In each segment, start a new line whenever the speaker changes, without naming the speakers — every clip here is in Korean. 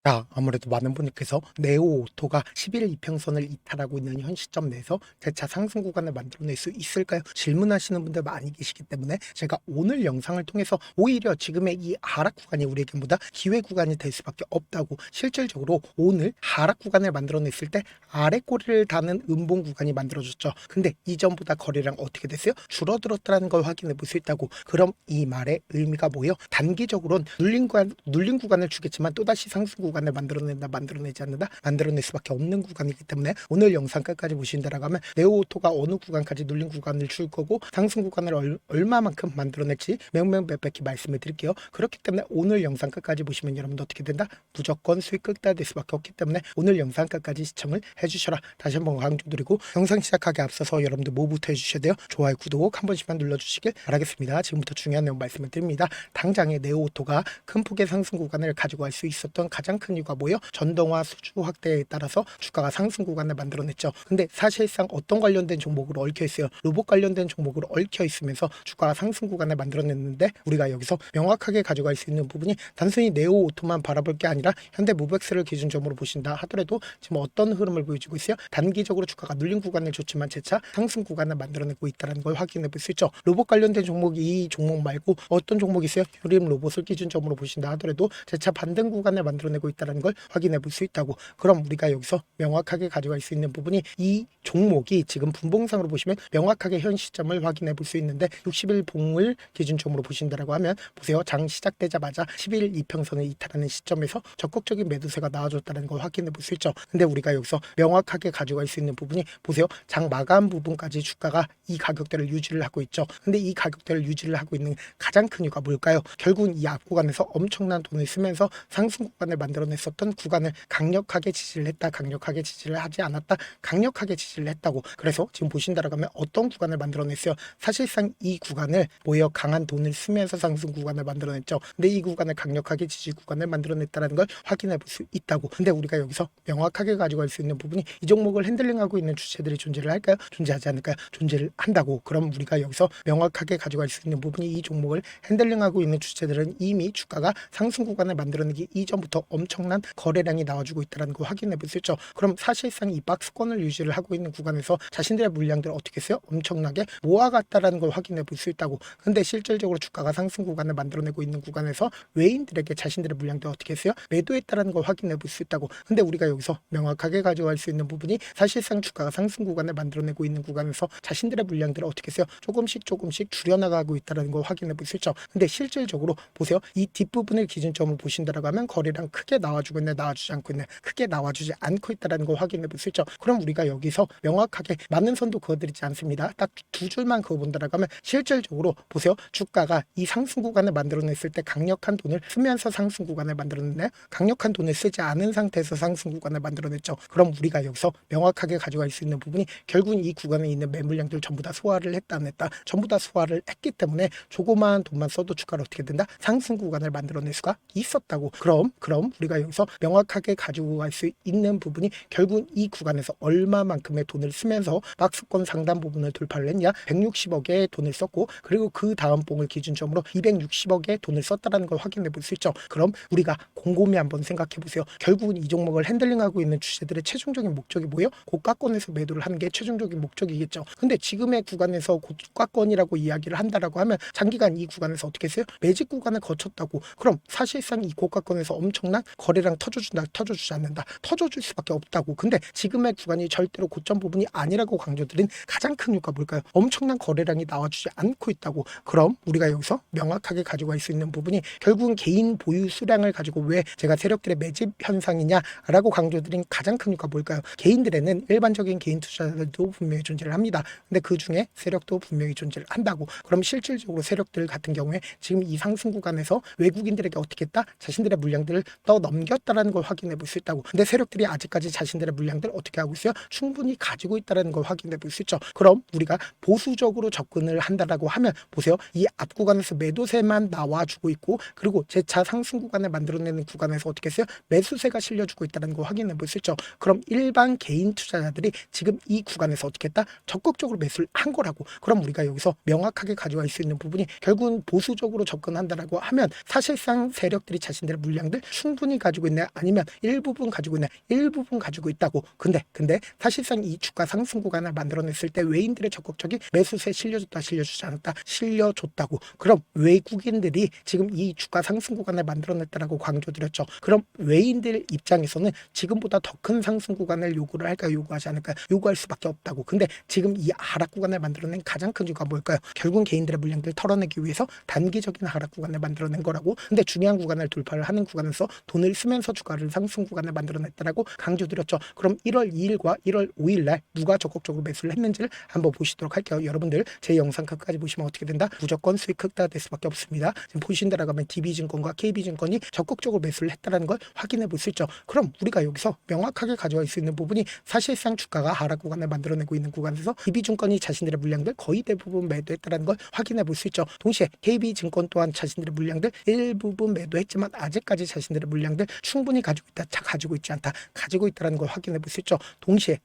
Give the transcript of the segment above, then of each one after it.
자, 아무래도 많은 분들께서 네오 오토가 11 이평선을 이탈하고 있는 현 시점 내에서 재차 상승 구간을 만들어낼 수 있을까요? 질문하시는 분들 많이 계시기 때문에 제가 오늘 영상을 통해서 오히려 지금의 이 하락 구간이 우리에게보다 기회 구간이 될 수밖에 없다고, 실질적으로 오늘 하락 구간을 만들어냈을 때 아래 꼬리를 다는 음봉 구간이 만들어졌죠. 근데 이전보다 거래량 어떻게 됐어요? 줄어들었다는 걸 확인해 볼 수 있다고. 그럼 이 말의 의미가 뭐예요? 단기적으로는 눌린 구간을 주겠지만 또다시 상승 구간을 만들어낸다, 만들어내지 않는다, 만들어낼 수밖에 없는 구간이기 때문에 오늘 영상 끝까지 보신다라고 하면 네오오토가 어느 구간까지 눌린 구간을 줄 거고 상승 구간을 얼마만큼 만들어낼지 명명백백히 말씀을 드릴게요. 그렇기 때문에 오늘 영상 끝까지 보시면 여러분도 어떻게 된다? 무조건 수익 극대화 될 수밖에 없기 때문에 오늘 영상 끝까지 시청을 해주셔라. 다시 한번 강조드리고, 영상 시작하기 앞서서 여러분들 뭐부터 해주셔야 돼요? 좋아요, 구독 한 번씩만 눌러주시길 바라겠습니다. 지금부터 중요한 내용 말씀을 드립니다. 당장의 네오오토가 큰 폭의 상승 구간을 가지고 갈 수 있었던 가장 큰 이유가 뭐예요? 전동화 수주 확대에 따라서 주가가 상승 구간을 만들어냈죠. 근데 사실상 어떤 관련된 종목으로 얽혀 있어요? 로봇 관련된 종목으로 얽혀 있으면서 주가가 상승 구간을 만들어냈는데, 우리가 여기서 명확하게 가져갈 수 있는 부분이 단순히 네오 오토만 바라볼 게 아니라 현대 무벡스를 기준점으로 보신다 하더라도 지금 어떤 흐름을 보여주고 있어요? 단기적으로 주가가 눌린 구간을 줬지만 재차 상승 구간을 만들어내고 있다는 걸 확인해 볼 수 있죠. 로봇 관련된 종목이 이 종목 말고 어떤 종목이 있어요? 효림 로봇을 기준점으로 보신다 하더라도 재차 반등 구간을 만들어내고 있다는 걸 확인해 볼 수 있다고. 그럼 우리가 여기서 명확하게 가져갈 수 있는 부분이, 이 종목이 지금 분봉상으로 보시면 명확하게 현 시점을 확인해 볼 수 있는데, 60일 봉을 기준점으로 보신다라고 하면 보세요. 장 시작되자마자 11 이평선을 이탈하는 시점에서 적극적인 매도세가 나와줬다는 걸 확인해 볼 수 있죠. 근데 우리가 여기서 명확하게 가져갈 수 있는 부분이 보세요. 장 마감 부분까지 주가가 이 가격대를 유지를 하고 있죠. 근데 이 가격대를 유지를 하고 있는 가장 큰 이유가 뭘까요? 결국은 이 앞 구간에서 엄청난 돈을 쓰면서 상승 구간을 만들어냈었던 구간을 강력하게 지지를 했다, 강력하게 지지를 하지 않았다, 강력하게 지지를 했다고. 그래서 지금 보신다라고 하면 어떤 구간을 만들어냈어요? 사실상 이 구간을 모여 강한 돈을 쓰면서 상승 구간을 만들어냈죠. 근데 이 구간을 강력하게 지지 구간을 만들어냈다는 걸 확인해 볼 수 있다고. 근데 우리가 여기서 명확하게 가져갈 수 있는 부분이, 이 종목을 핸들링하고 있는 주체들이 존재를 할까요? 존재하지 않을까요? 존재를 한다고. 그럼 우리가 여기서 명확하게 가져갈 수 있는 부분이, 이 종목을 핸들링하고 있는 주체들은 이미 주가가 상승 구간을 만들어내기 이전부터 엄청난 거래량이 나와주고 있다는 걸 확인해 볼 수 있죠. 그럼 사실상 이 박스권을 유지를 하고 있는 구간에서 자신들의 물량들을 어떻게 했어요? 엄청나게 모아갔다라는 걸 확인해 볼 수 있다고. 근데 실질적으로 주가가 상승 구간을 만들어내고 있는 구간에서 외인들에게 자신들의 물량들을 어떻게 했어요? 매도했다라는 걸 확인해 볼 수 있다고. 근데 우리가 여기서 명확하게 가져갈 수 있는 부분이, 사실상 주가가 상승 구간을 만들어내고 있는 구간에서 자신들의 물량들을 어떻게 했어요? 조금씩 줄여나가고 있다는 걸 확인해 볼 수 있죠. 근데 실질적으로 보세요. 이 뒷부분을 기준점으로 보신다라고 하면 거래량 크게 나와주고 있네, 나와주지 않고 있네, 크게 나와주지 않고 있다는 걸 확인해 볼 수 있죠. 그럼 우리가 여기서 명확하게 많은 선도 그어드리지 않습니다. 딱 두 줄만 그어본다라고 하면 실질적으로 보세요. 주가가 이 상승 구간을 만들어냈을 때 강력한 돈을 쓰면서 상승 구간을 만들어냈나요? 강력한 돈을 쓰지 않은 상태에서 상승 구간을 만들어냈죠. 그럼 우리가 여기서 명확하게 가져갈 수 있는 부분이, 결국은 이 구간에 있는 매물량들 전부 다 소화를 했다 안 했다? 전부 다 소화를 했기 때문에 조그마한 돈만 써도 주가가 어떻게 된다? 상승 구간을 만들어낼 수가 있었다고. 그럼 우리가 여기서 명확하게 가지고 갈 수 있는 부분이, 결국은 이 구간에서 얼마만큼의 돈을 쓰면서 박스권 상단 부분을 돌파를 했냐? 160억의 돈을 썼고, 그리고 그 다음 봉을 기준점으로 260억의 돈을 썼다는 걸 확인해 볼 수 있죠. 그럼 우리가 곰곰이 한번 생각해 보세요. 결국은 이 종목을 핸들링하고 있는 주체들의 최종적인 목적이 뭐예요? 고가권에서 매도를 하는 게 최종적인 목적이겠죠. 근데 지금의 구간에서 고가권이라고 이야기를 한다라고 하면 장기간 이 구간에서 어떻게 했어요? 매직 구간을 거쳤다고. 그럼 사실상 이 고가권에서 엄청난 거래량 터져준다, 터져주지 않는다, 터져줄 수밖에 없다고. 근데 지금의 구간이 절대로 고점 부분이 아니라고 강조드린 가장 큰 이유가 뭘까요? 엄청난 거래량이 나와주지 않고 있다고. 그럼 우리가 여기서 명확하게 가지고 갈 수 있는 부분이, 결국은 개인 보유 수량을 가지고 왜 제가 세력들의 매집 현상이냐라고 강조드린 가장 큰 이유가 뭘까요? 개인들에는 일반적인 개인 투자자들도 분명히 존재를 합니다. 근데 그 중에 세력도 분명히 존재를 한다고. 그럼 실질적으로 세력들 같은 경우에 지금 이 상승 구간에서 외국인들에게 어떻게 했다? 자신들의 물량들을 떠넘겼다라는 걸 확인해 볼 수 있다고. 근데 세력들이 아직까지 자신들의 물량들을 어떻게 하고 있어요? 충분히 가지고 있다는 걸 확인해 볼 수 있죠. 그럼 우리가 보수적으로 접근을 한다라고 하면 보세요. 이 앞 구간에서 매도세만 나와주고 있고, 그리고 재차 상승 구간을 만들어내는 구간에서 어떻게 했어요? 매수세가 실려주고 있다는 걸 확인해 볼 수 있죠. 그럼 일반 개인 투자자들이 지금 이 구간에서 어떻게 했다? 적극적으로 매수를 한 거라고. 그럼 우리가 여기서 명확하게 가져갈 수 있는 부분이, 결국은 보수적으로 접근한다라고 하면 사실상 세력들이 자신들의 물량들 충분히 충분히 가지고 있네, 아니면 일부분 가지고 있네, 일부분 가지고 있다고. 근데 사실상 이 주가 상승 구간을 만들어냈을 때 외인들의 적극적인 매수세 실려줬다, 실려주지 않았다, 실려줬다고. 그럼 외국인들이 지금 이 주가 상승 구간을 만들어냈다라고 강조드렸죠. 그럼 외인들 입장에서는 지금보다 더 큰 상승 구간을 요구를 할까요, 요구하지 않을까요? 요구할 수밖에 없다고. 근데 지금 이 하락 구간을 만들어낸 가장 큰 이유가 뭘까요? 결국은 개인들의 물량들을 털어내기 위해서 단기적인 하락 구간을 만들어낸 거라고. 근데 중요한 구간을 돌파를 하는 구간에서 돈을 쓰면서 주가를 상승 구간을 만들어냈다라고 강조드렸죠. 그럼 1월 2일과 1월 5일 날 누가 적극적으로 매수를 했는지를 한번 보시도록 할게요. 여러분들 제 영상 끝까지 보시면 어떻게 된다? 무조건 수익 극대화 될 수밖에 없습니다. 지금 보신 대로 가면 DB증권과 KB증권이 적극적으로 매수를 했다는 걸 확인해 볼 수 있죠. 그럼 우리가 여기서 명확하게 가져갈 수 있는 부분이 사실상 주가가 하락 구간을 만들어내고 있는 구간에서 DB증권이 자신들의 물량들 거의 대부분 매도했다는 걸 확인해 볼 수 있죠. 동시에 KB증권 또한 자신들의 물량들 일부분 매도했지만 아직까지 자신들의 물량들 충분히 가지고 있다, 가지고 있지 않다, 가지고 있다는 걸 확인해 볼 수 있죠. 동시에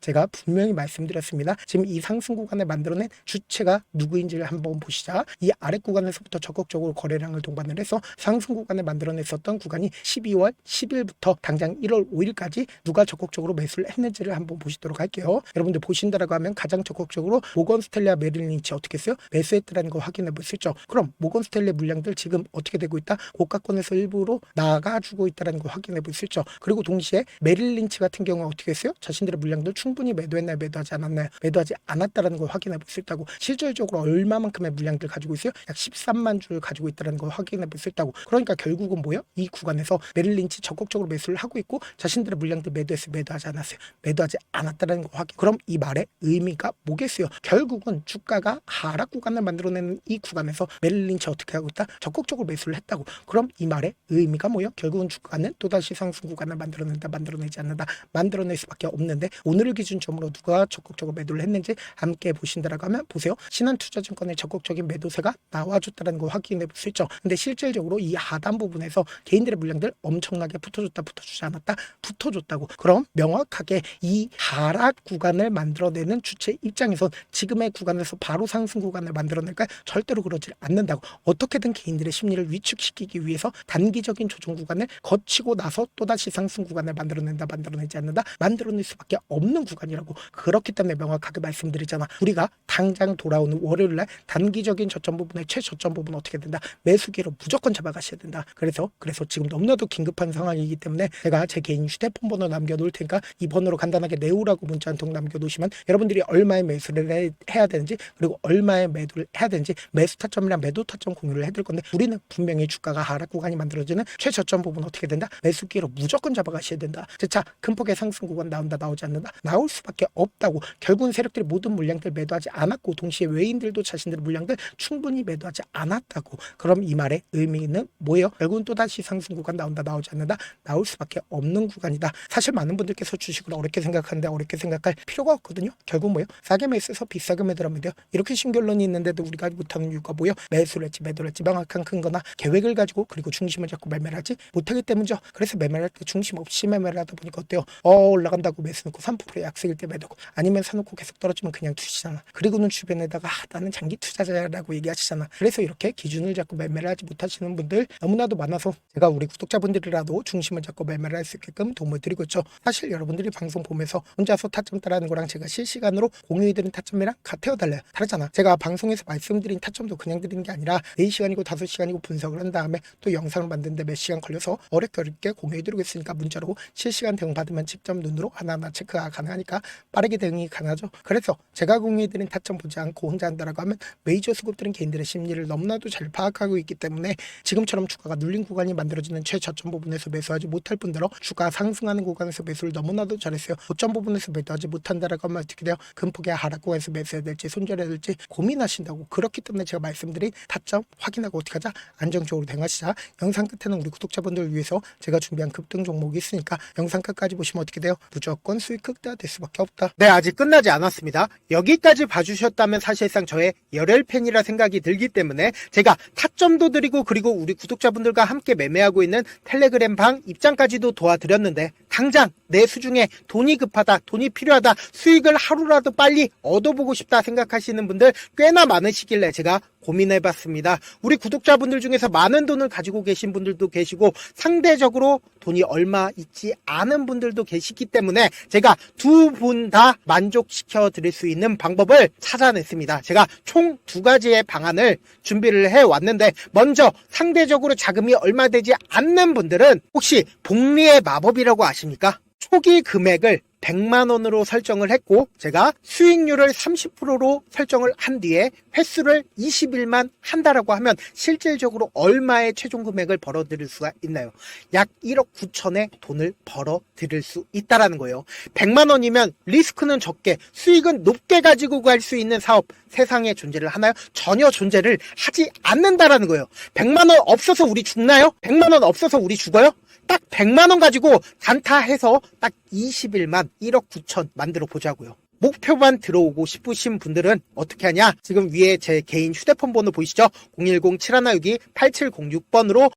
제가 분명히 말씀드렸습니다. 지금 이 상승 구간을 만들어낸 주체가 누구인지를 한번 보시자. 이 아래 구간에서부터 적극적으로 거래량을 동반을 해서 상승 구간을 만들어냈었던 구간이 12월 10일부터 당장 1월 5일까지 누가 적극적으로 매수를 했는지를 한번 보시도록 할게요. 여러분들 보신다라고 하면 가장 적극적으로 모건 스탠리와 메릴 린치 어떻게 했어요? 매수했다는 거 확인해 볼 수 있죠. 그럼 모건 스탠리 물량들 지금 어떻게 되고 있다? 고가권에서 일부러 나가주고 있다는 거 확인해 볼 수 있죠. 그리고 동시에 메릴 린치 같은 경우 어떻게 했어요? 자신들의 물량들 충분히 매도했나요? 매도하지 않았나요? 매도하지 않았다는 걸 확인해 볼 수 있다고. 실질적으로 얼마만큼의 물량들 가지고 있어요? 약 13만 주를 가지고 있다는 걸 확인해 볼 수 있다고. 그러니까 결국은 뭐예요? 이 구간에서 메릴 린치 적극적으로 매수를 하고 있고 자신들의 물량들 매도했어요? 매도하지 않았어요? 매도하지 않았다는 거 확인. 그럼 이 말의 의미가 뭐겠어요? 결국은 주가가 하락 구간을 만들어내는 이 구간에서 메릴 린치 어떻게 하고 있다? 적극적으로 매수를 했다고. 그럼 이 말의 의미가 뭐예요? 결국은 주가는 또다시 상승 구간을 만들어낸다, 만들어내지 않는다, 만들어낼 수밖에 없는데 오늘을 기준점으로 누가 적극적으로 매도를 했는지 함께 보신다라고 하면 보세요. 신한투자증권의 적극적인 매도세가 나와줬다는 걸 확인해 볼 수 있죠. 근데 실질적으로 이 하단 부분에서 개인들의 물량들 엄청나게 붙어줬다, 붙어주지 않았다, 붙어줬다고. 그럼 명확하게 이 하락 구간을 만들어내는 주체 입장에선 지금의 구간에서 바로 상승 구간을 만들어낼까? 절대로 그러지 않는다고. 어떻게든 개인들의 심리를 위축시키기 위해서 단기적인 조정 구간을 거치고 나서 또다시 상승 구간을 만들어낸다, 만들어내지 않는다, 만들어낼 수밖에 없는 구간이라고. 그렇기 때문에 명확하게 말씀드리잖아. 우리가 당장 돌아오는 월요일날 단기적인 저점 부분의 최저점 부분 어떻게 된다? 매수기로 무조건 잡아가셔야 된다. 그래서 지금 너무나도 긴급한 상황이기 때문에 제가 제 개인 휴대폰 번호 남겨놓을 테니까 이 번호로 간단하게 네오라고 문자 한 통 남겨놓으시면 여러분들이 얼마의 매수를 해야 되는지, 그리고 얼마의 매도를 해야 되는지 매수 타점이랑 매도 타점 공유를 해둘 건데, 우리는 분명히 주가가 하락 구간이 만들어지는 최저점 부분 어떻게 된다? 매수기로 무조건 잡아가셔야 된다. 자, 큰 폭의 상승 구간 나온다, 나오지 않는다? 나올 수밖에 없다고. 결국은 세력들이 모든 물량들 매도하지 않았고 동시에 외인들도 자신들의 물량들 충분히 매도하지 않았다고. 그럼 이 말의 의미는 뭐예요? 결국은 또다시 상승 구간 나온다, 나오지 않는다? 나올 수밖에 없는 구간이다. 사실 많은 분들께서 주식을 어렵게 생각하는데 어렵게 생각할 필요가 없거든요. 결국 뭐예요? 싸게 매수해서 비싸게 매도하면 돼요. 이렇게 신결론이 있는데도 우리가 못하는 이유가 뭐예요? 매수를 했지, 매도를 했지, 명확한 근거나 계획을 가지고 그리고 중심을 잡고 매매를 하지 못하기 때문이죠. 그래서 매매를 할 때 중심 없이 매매를 하다 보니까 어때요? 올라간다고 매수 넣고 3% 약세일 때 매도고, 아니면 사놓고 계속 떨어지면 그냥 투시잖아. 그리고는 주변에다가 나는 장기 투자자라고 얘기하시잖아. 그래서 이렇게 기준을 잡고 매매를 하지 못하시는 분들 너무나도 많아서 제가 우리 구독자분들이라도 중심을 잡고 매매를 할 수 있게끔 도움을 드리고 있죠. 사실 여러분들이 방송 보면서 혼자서 타점 따라하는 거랑 제가 실시간으로 공유해드린 타점이랑 같아요, 달라요? 다르잖아. 제가 방송에서 말씀드린 타점도 그냥 드리는 게 아니라 4시간이고 5시간이고 분석을 한 다음에 또 영상을 만드는데 몇 시간 걸려서 어렵게 공유해드리고 있으니까 문자로 실시간 대응 받으면 직접 눈으로 하나하나 체크가 가능하니까 빠르게 대응이 가능하죠. 그래서 제가 공유해드린 타점 보지 않고 혼자 한다라고 하면 메이저 수급들은 개인들의 심리를 너무나도 잘 파악하고 있기 때문에 지금처럼 주가가 눌린 구간이 만들어지는 최저점 부분에서 매수하지 못할 뿐더러 주가 상승하는 구간에서 매수를 너무나도 잘했어요. 고점 부분에서 매도하지 못한다라고 하면 어떻게 돼요? 금폭의 하락 구간에서 매수해야 될지 손절해야 될지 고민하신다고. 그렇기 때문에 제가 말씀드린 타점 확인하고 어떻게 하자? 안정적으로 대응하시자. 영상 끝에는 우리 구독자분들을 위해서 제가 준비한 급등 종목이 있으니까 영상 끝까지 보시면 어떻게 돼요? 무조건 수익 극대화 될 수밖에 없다. 네, 아직 끝나지 않았습니다. 여기까지 봐주셨다면 사실상 저의 열혈 팬이라 생각이 들기 때문에 제가 타점도 드리고 그리고 우리 구독자분들과 함께 매매하고 있는 텔레그램 방 입장까지도 도와드렸는데, 당장 내 수중에 돈이 급하다, 돈이 필요하다, 수익을 하루라도 빨리 얻어보고 싶다 생각하시는 분들 꽤나 많으시길래 제가 고민해봤습니다. 우리 구독자분들 중에서 많은 돈을 가지고 계신 분들도 계시고 상대적으로 돈이 얼마 있지 않은 분들도 계시기 때문에 제가 두 분 다 만족시켜 드릴 수 있는 방법을 찾아냈습니다. 제가 총 두 가지의 방안을 준비를 해왔는데, 먼저 상대적으로 자금이 얼마 되지 않는 분들은 혹시 복리의 마법이라고 아십니까? 초기 금액을 100만 원으로 설정을 했고, 제가 수익률을 30%로 설정을 한 뒤에 횟수를 20일만 한다라고 하면 실질적으로 얼마의 최종 금액을 벌어들일 수가 있나요? 약 1억 9천의 돈을 벌어들일 수 있다라는 거예요. 100만 원이면 리스크는 적게 수익은 높게 가지고 갈 수 있는 사업, 세상에 존재를 하나요? 전혀 존재를 하지 않는다라는 거예요. 100만 원 없어서 우리 죽나요? 100만 원 없어서 우리 죽어요? 딱 100만 원 가지고 단타해서 딱 20일만 1억 9천 만들어 보자고요. 목표만 들어오고 싶으신 분들은 어떻게 하냐? 지금 위에 제 개인 휴대폰 번호 보이시죠? 010-7162-8706번으로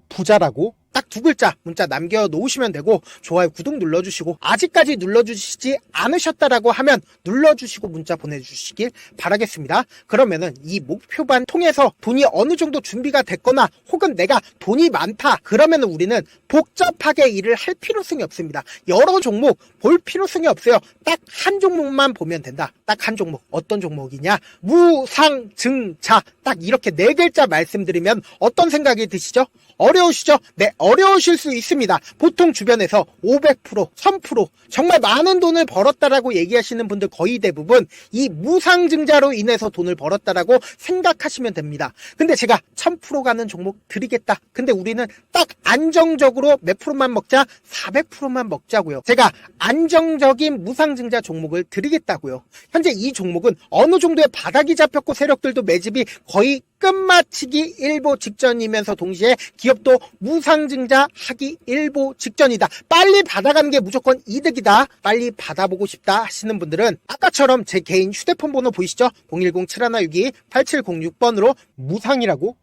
부자라고 딱 두 글자 문자 남겨놓으시면 되고, 좋아요, 구독 눌러주시고, 아직까지 눌러주시지 않으셨다라고 하면 눌러주시고 문자 보내주시길 바라겠습니다. 그러면은 이 목표반 통해서 돈이 어느 정도 준비가 됐거나 혹은 내가 돈이 많다 그러면은 우리는 복잡하게 일을 할 필요성이 없습니다. 여러 종목 볼 필요성이 없어요. 딱 한 종목만 보면 된다. 딱 한 종목. 어떤 종목이냐? 무상증자. 딱 이렇게 네 글자 말씀드리면 어떤 생각이 드시죠? 어려우시죠? 네, 어려우실 수 있습니다. 보통 주변에서 500%, 1000% 정말 많은 돈을 벌었다라고 얘기하시는 분들 거의 대부분 이 무상증자로 인해서 돈을 벌었다라고 생각하시면 됩니다. 근데 제가 1000% 가는 종목 드리겠다. 근데 우리는 딱 안정적으로 몇 프로만 먹자? 400%만 먹자고요. 제가 안정적인 무상증자 종목을 드리겠다고요. 현재 이 종목은 어느 정도의 바닥이 잡혔고 세력들도 매집이 거의 끝마치기 일보 직전이면서 동시에 기업도 무상증자 하기 일보 직전이다. 빨리 받아가는 게 무조건 이득이다. 빨리 받아보고 싶다 하시는 분들은 아까처럼 제 개인 휴대폰 번호 보이시죠? 010-7162-8706번으로 무상이라고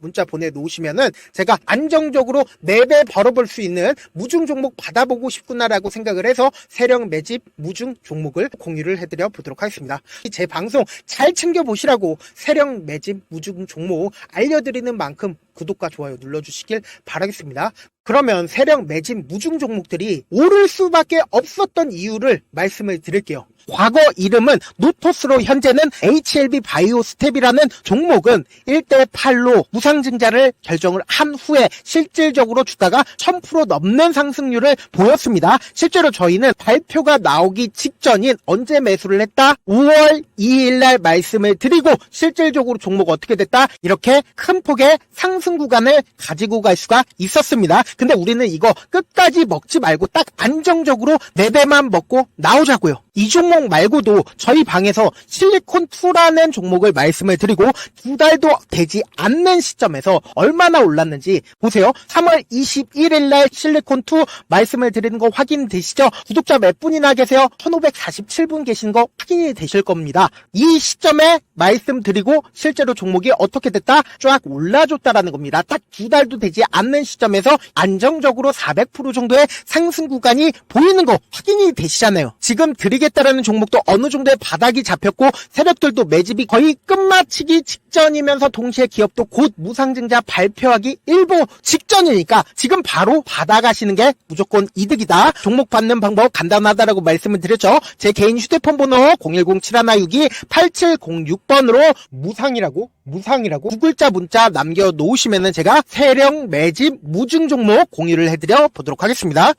문자 보내놓으시면은 제가 안정적으로 4배 벌어볼 수 있는 무중 종목 받아보고 싶구나라고 생각을 해서 세력 매집 무중 종목을 공유를 해드려 보도록 하겠습니다. 제 방송 잘 챙겨보시라고 세력 매집 무중 종목 알려드리는 만큼 구독과 좋아요 눌러주시길 바라겠습니다. 그러면 세력 매집 무중 종목들이 오를 수밖에 없었던 이유를 말씀을 드릴게요. 과거 이름은 노토스로 현재는 HLB 바이오스텝이라는 종목은 1대8로 무상증자를 결정을 한 후에 실질적으로 주가가 1000% 넘는 상승률을 보였습니다. 실제로 저희는 발표가 나오기 직전인 언제 매수를 했다? 5월 2일날 말씀을 드리고 실질적으로 종목 어떻게 됐다? 이렇게 큰 폭의 상승 구간을 가지고 갈 수가 있었습니다. 근데 우리는 이거 끝까지 먹지 말고 딱 안정적으로 4배만 먹고 나오자고요. 이 종목 말고도 저희 방에서 실리콘2라는 종목을 말씀을 드리고 2달도 되지 않는 시점에서 얼마나 올랐는지 보세요. 3월 21일 날 실리콘2 말씀을 드리는 거 확인되시죠? 구독자 몇 분이나 계세요? 1547분 계신 거 확인이 되실 겁니다. 이 시점에 말씀드리고 실제로 종목이 어떻게 됐다? 쫙 올라줬다라는 겁니다. 딱 2달도 되지 않는 시점에서 안정적으로 400% 정도의 상승 구간이 보이는 거 확인이 되시잖아요. 지금 드리겠다라는 종목도 어느 정도의 바닥이 잡혔고 세력들도 매집이 거의 끝마치기 직전이면서 동시에 기업도 곧 무상증자 발표하기 일보 직전이니까 지금 바로 받아가시는 게 무조건 이득이다. 종목 받는 방법 간단하다라고 말씀을 드렸죠. 제 개인 휴대폰 번호 010-7162-8706번으로 무상이라고 두 글자 문자 남겨놓으시면은 제가 세력 매집 무중 종목 공유를 해드려 보도록 하겠습니다.